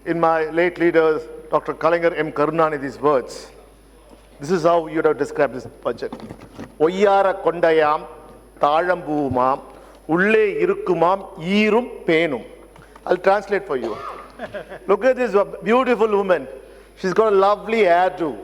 in my late leader, Dr. Kalingar M. Karunanidhi's words. This is how you would have described this budget. Oyara kondayam, thalambuvumam, ulle irukkumam, eerum penum. I'll translate for you. Look at this beautiful woman. She's got a lovely hairdo.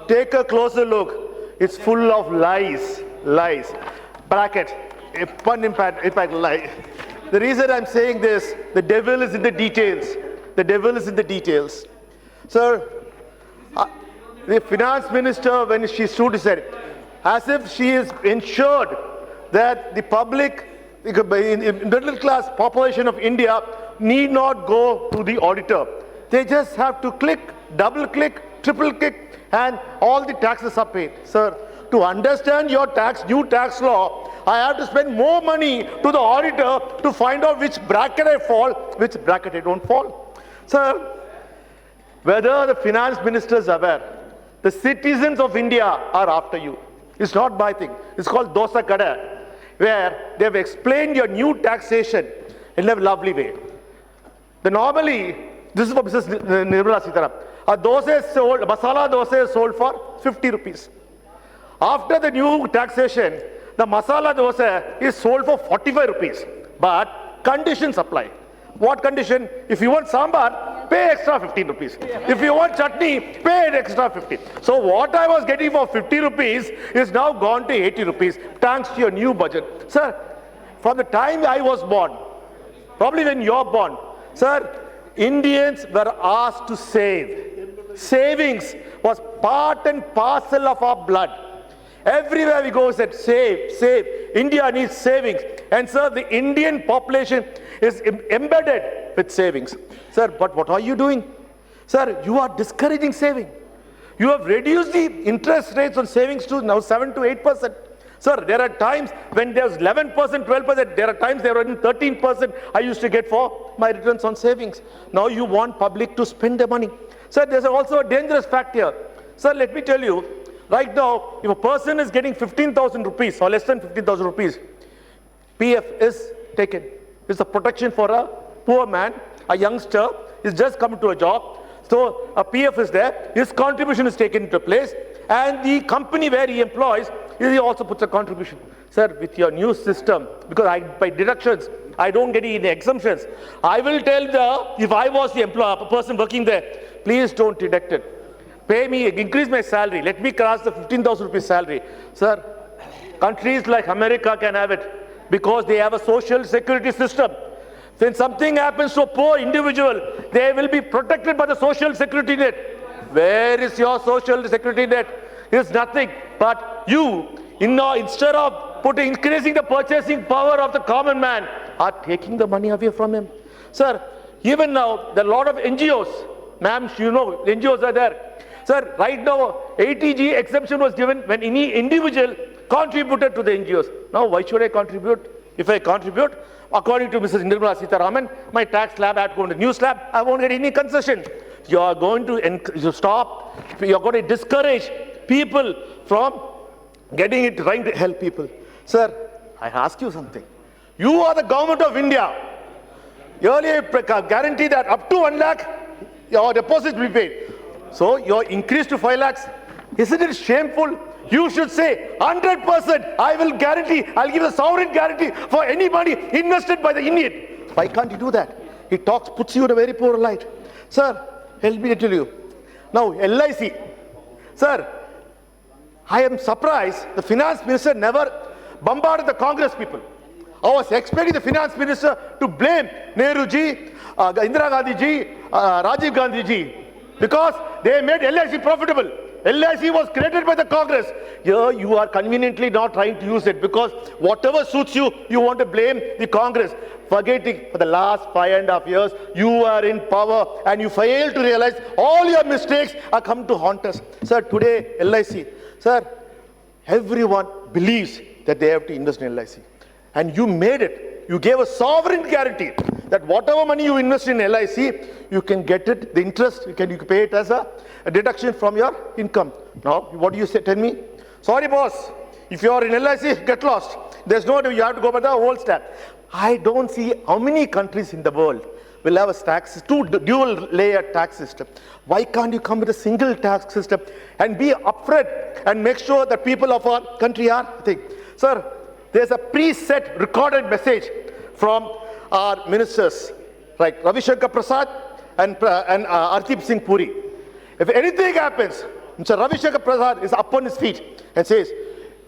Take a closer look. It's full of lies. Lies. Bracket. A pun impact lie. The reason I'm saying this, the devil is in the details. The devil is in the details. Sir, the finance minister, when she stood, said, as if she is ensured that the public, the middle class population of India need not go to the auditor. They just have to click, double click, triple click, and all the taxes are paid. Sir, to understand your new tax law, I have to spend more money to the auditor to find out which bracket I fall, which bracket I don't fall. Sir, whether the finance minister is aware, the citizens of India are after you. It's not my thing. It's called Dosa Kada, where they have explained your new taxation in a lovely way. Normally, this is for Mrs. Nirmala Sitaram. A dosa is sold, masala dosa is sold for 50 rupees. After the new taxation, the masala dosa is sold for 45 rupees. But conditions apply. What condition? If you want sambar, pay extra 15 rupees. If you want chutney, pay an extra 50. So what I was getting for 50 rupees is now gone to 80 rupees, thanks to your new budget. Sir, from the time I was born, probably when you're born, sir, Indians were asked to save. Savings was part and parcel of our blood. Everywhere we go, said save, save. India needs savings. And sir, the Indian population is embedded with savings. Sir, but what are you doing? Sir, you are discouraging saving. You have reduced the interest rates on savings to now 7 to 8%. Sir, there are times when there's 11%, 12%, there are times there are even 13% I used to get for my returns on savings. Now you want public to spend the money. Sir, there's also a dangerous fact here. Sir, let me tell you, right now, if a person is getting 15,000 rupees or less than 15,000 rupees, PF is taken. It's a protection for a poor man, a youngster, is just coming to a job. So a PF is there, his contribution is taken into place, and the company where he employs, he also puts a contribution. Sir, with your new system, because by deductions, I don't get any exemptions. I will tell if I was the person working there, please don't deduct it. Pay me, increase my salary. Let me cross the 15,000 rupees salary. Sir, countries like America can have it because they have a social security system. When something happens to a poor individual, they will be protected by the social security net. Where is your social security net? It's nothing. But you, instead of increasing the purchasing power of the common man, are taking the money away from him. Sir, even now, there are a lot of NGOs. Ma'am, you know, NGOs are there. Sir, right now, 80G exemption was given when any individual contributed to the NGOs. Now, why should I contribute? If I contribute, according to Mrs. Nirmala Sitharaman, my tax slab had gone to new slab, I won't get any concession. You are going to stop, you are going to discourage people from getting it, trying to help people. Sir, I ask you something. You are the government of India. Earlier, guarantee that up to 1 lakh, your deposit will be paid. So, you're increased to 5 lakhs. Isn't it shameful? You should say 100%, I will guarantee, I'll give a sovereign guarantee for any money invested by the Indian. Why can't you do that? It puts you in a very poor light. Sir, help me to tell you. Now, LIC. Sir, I am surprised the finance minister never bombarded the Congress people. I was expecting the finance minister to blame Nehru ji, Indira Gandhi ji, Rajiv Gandhi ji, because they made LIC profitable. LIC was created by the Congress. Here you are conveniently not trying to use it because whatever suits you, you want to blame the Congress. Forgetting for the last 5.5 years, you are in power and you fail to realize all your mistakes are come to haunt us. Sir, today LIC, sir, everyone believes that they have to invest in LIC. And you made it. You gave a sovereign guarantee that whatever money you invest in LIC, you can get it, the interest, you can pay it as a deduction from your income. Now, what do you say? Tell me. Sorry, boss. If you are in LIC, get lost. There's no way, you have to go by the whole stack. I don't see how many countries in the world will have a tax, dual layer tax system. Why can't you come with a single tax system and be upfront and make sure that people of our country are think? Sir, there's a preset recorded message from our ministers, like Ravi Shankar Prasad and Hardeep Singh Puri. If anything happens, Mr. Ravi Shankar Prasad is up on his feet and says,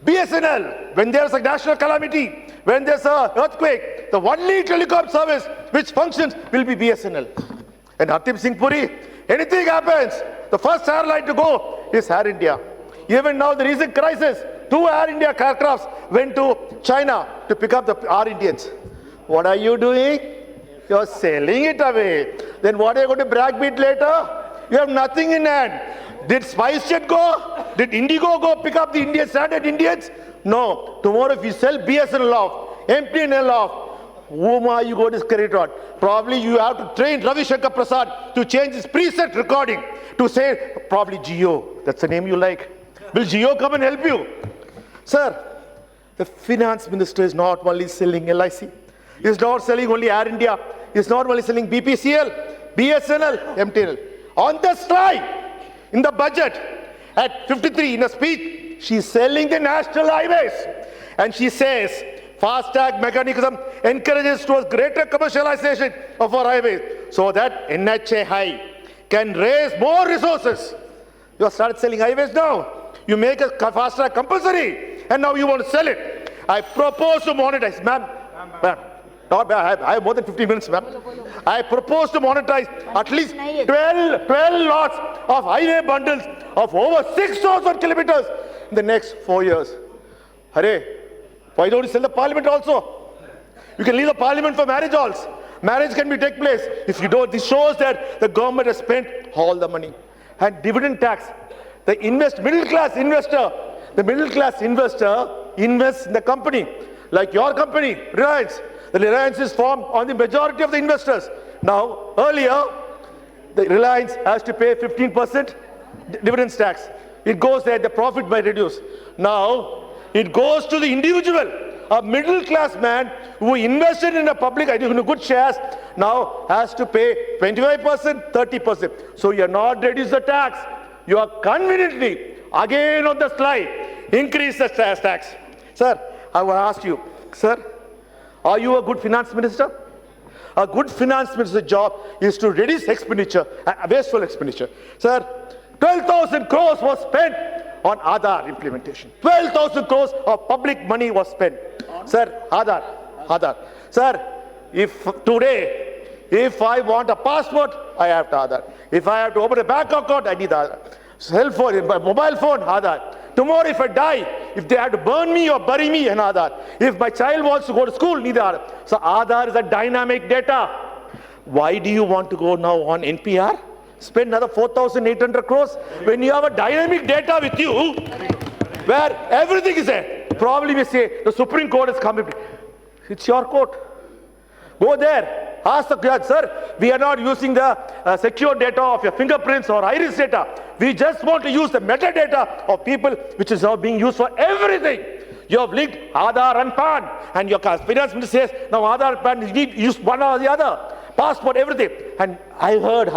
BSNL, when there's a national calamity, when there's an earthquake, the only telecom service which functions will be BSNL. And Hardeep Singh Puri, anything happens, the first airline to go is Air India. Even now, the recent crisis, 2 Air India aircrafts went to China to pick up the our Indians. What are you doing? You're selling it away. Then what are you going to brag bit later? You have nothing in hand. Did SpiceJet go? Did Indigo go pick up the Indian stranded Indians? No. Tomorrow if you sell BSNL off, MTNL off, whom are you going to credit on? Probably you have to train Ravi Shankar Prasad to change his preset recording to say probably Jio. That's the name you like. Will Jio come and help you? Sir, the finance minister is not only selling LIC. He's not selling only Air India. He's not only selling BPCL, BSNL, MTNL. On the slide, in the budget, at 53, in a speech, she's selling the national highways. And she says, fast-tag mechanism encourages towards greater commercialization of our highways so that NHA high can raise more resources. You have started selling highways now. You make a fast-track compulsory, and now you want to sell it. I propose to monetize, ma'am. I have more than 15 minutes, ma'am. I propose to monetize at least 12 lots of highway bundles of over 6,000 kilometers in the next 4 years. Hare, why don't you sell the parliament also? You can leave the parliament for marriage halls. Marriage can take place. If you don't, this shows that the government has spent all the money. And dividend tax. The middle class investor invests in the company, like your company, Reliance. The Reliance is formed on the majority of the investors. Now, earlier, the Reliance has to pay 15% dividends tax. It goes there, the profit might reduce. Now, it goes to the individual, a middle class man who invested in a public, in a good shares, now has to pay 25%, 30%. So you are not reduce the tax. You are conveniently, again on the slide, increase the tax. Sir, I will ask you, sir, are you a good finance minister? A good finance minister's job is to reduce expenditure, wasteful expenditure. Sir, 12,000 crores was spent on Aadhaar implementation. 12,000 crores of public money was spent. Sir, Aadhaar. Sir, if today, if I want a passport, I have to Aadhaar. If I have to open a bank account, I need Aadhaar. Cell phone, mobile phone, Aadhaar. Tomorrow if I die, if they have to burn me or bury me, an Aadhaar. If my child wants to go to school, need Aadhaar. So Aadhaar is a dynamic data. Why do you want to go now on NPR? Spend another 4,800 crores when you have a dynamic data with you, where everything is there. Probably we say the Supreme Court is coming. It's your court. Go there. Ask the judge, sir, we are not using the secure data of your fingerprints or iris data. We just want to use the metadata of people, which is now being used for everything. You have linked Aadhaar and PAN, and your finance minister says, now Aadhaar and PAN, you need to use one or the other. Passport, everything. And I read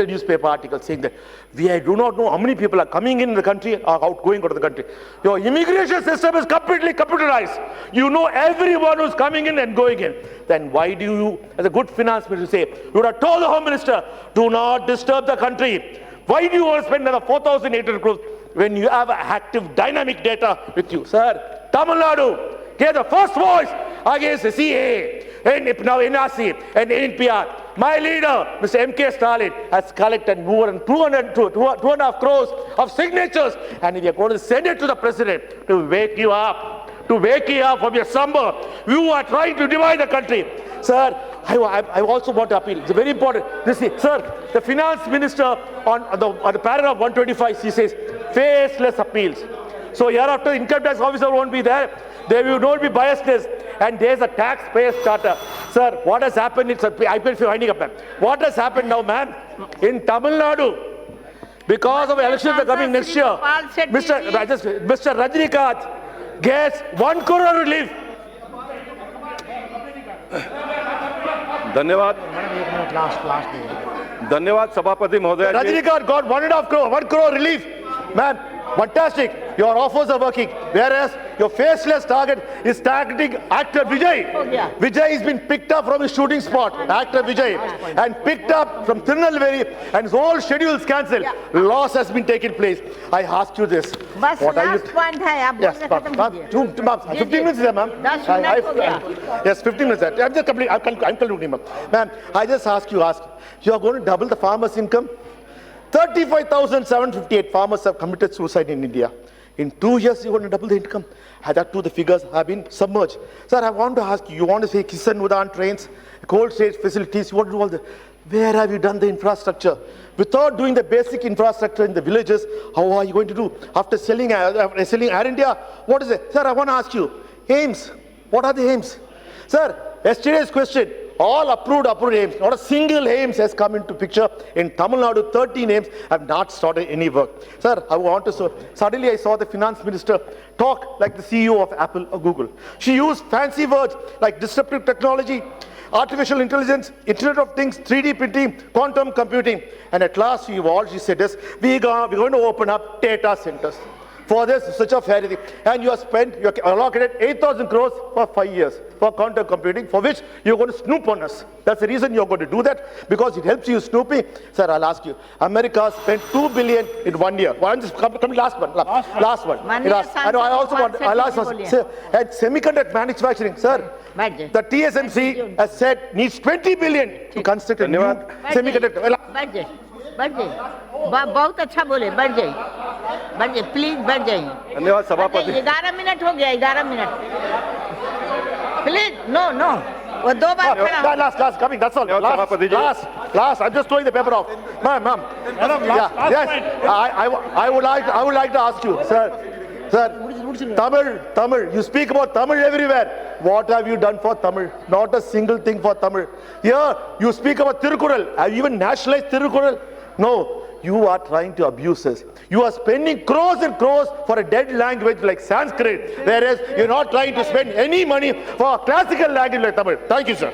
a newspaper article saying that I do not know how many people are coming in the country or outgoing out of the country. Your immigration system is completely computerized. You know everyone who's coming in and going in. Then why do you, as a good finance minister, say, you would have told the Home Minister, do not disturb the country. Why do you want to spend another 4,800 crores when you have active dynamic data with you? Sir, Tamil Nadu gave the first voice against the CAA. And now NRC and NPR. My leader, Mr. M.K. Stalin, has collected more than 2.5 crores of signatures, and we are going to send it to the president to wake you up from your slumber. You are trying to divide the country. Sir, I also want to appeal. It's very important. Sir, the finance minister on the paragraph 125, he says, faceless appeals. So hereafter, income tax officer won't be there. There will not be biasness. And there's a taxpayer starter. Sir, what has happened? I feel winding up, ma'am. What has happened now, ma'am? In Tamil Nadu, because of elections are coming next year, Mr. Rajinikanth gets 1 crore relief. धन्यवाद धन्यवाद सभापति महोदय जी। Rajinikanth got 1.5 crore, 1 crore relief. Man, fantastic. Your offers are working. Whereas your faceless target is targeting actor Vijay. Vijay has been picked up from his shooting spot, actor Vijay, and picked up from Tirunelveli, and his whole schedule is cancelled. Loss has been taken place. I ask you this. बस last point है, आप Yes, बोलना खत्म कीजिए। 15 minutes there, ma'am. 10 minutes हो गया। Yes, 15 minutes there. I'm just complete. I'm concluding, ma'am. Ma'am, I just ask you are going to double the farmers' income? 35,758 farmers have committed suicide in India. In 2 years, you want to double the income. That too, the figures have been submerged. Sir, I want to ask you want to say Kisan Udan trains, cold storage facilities, you want to do all that. Where have you done the infrastructure? Without doing the basic infrastructure in the villages, how are you going to do? After selling Air India, what is it? Sir, I want to ask you, aims. What are the aims? Sir, yesterday's question, all approved aims. Not a single aims has come into picture. In Tamil Nadu, 13 aims have not started any work. Sir, I want to suddenly I saw the finance minister talk like the CEO of Apple or Google. She used fancy words like disruptive technology, artificial intelligence, Internet of Things, 3D printing, quantum computing. And at last, she said this, we're going to open up data centers. For this, such a fair thing. And you have allocated 8,000 crores for 5 years for quantum computing, for which you're going to snoop on us. That's the reason you're going to do that, because it helps you snooping. Sir, I'll ask you, America spent $2 billion in 1 year. Well, I'm just coming last one. I also want, I'll ask you, at semiconductor manufacturing, sir, the TSMC has said needs 20 billion to construct a new semiconductor. बहुत अच्छा बोले, बढ़ जाइए, please बढ़ जाइए। धन्यवाद सभापति। 11 minute हो गया, 11 मिनट। प्लीज, नो, वो 2 बार खड़ा। Last, coming, that's all. Last, I'm just throwing the paper off. Ma'am. Yes, I would like to ask you, sir, Tamil, you speak about Tamil everywhere. What have you done for Tamil? Not a single thing for Tamil. Here, you speak about Tirukural. Have you even nationalized Tirukural? No. You are trying to abuse us. You are spending crores and crores for a dead language like Sanskrit, whereas you're not trying to spend any money for a classical language like Tamil. Thank you, sir.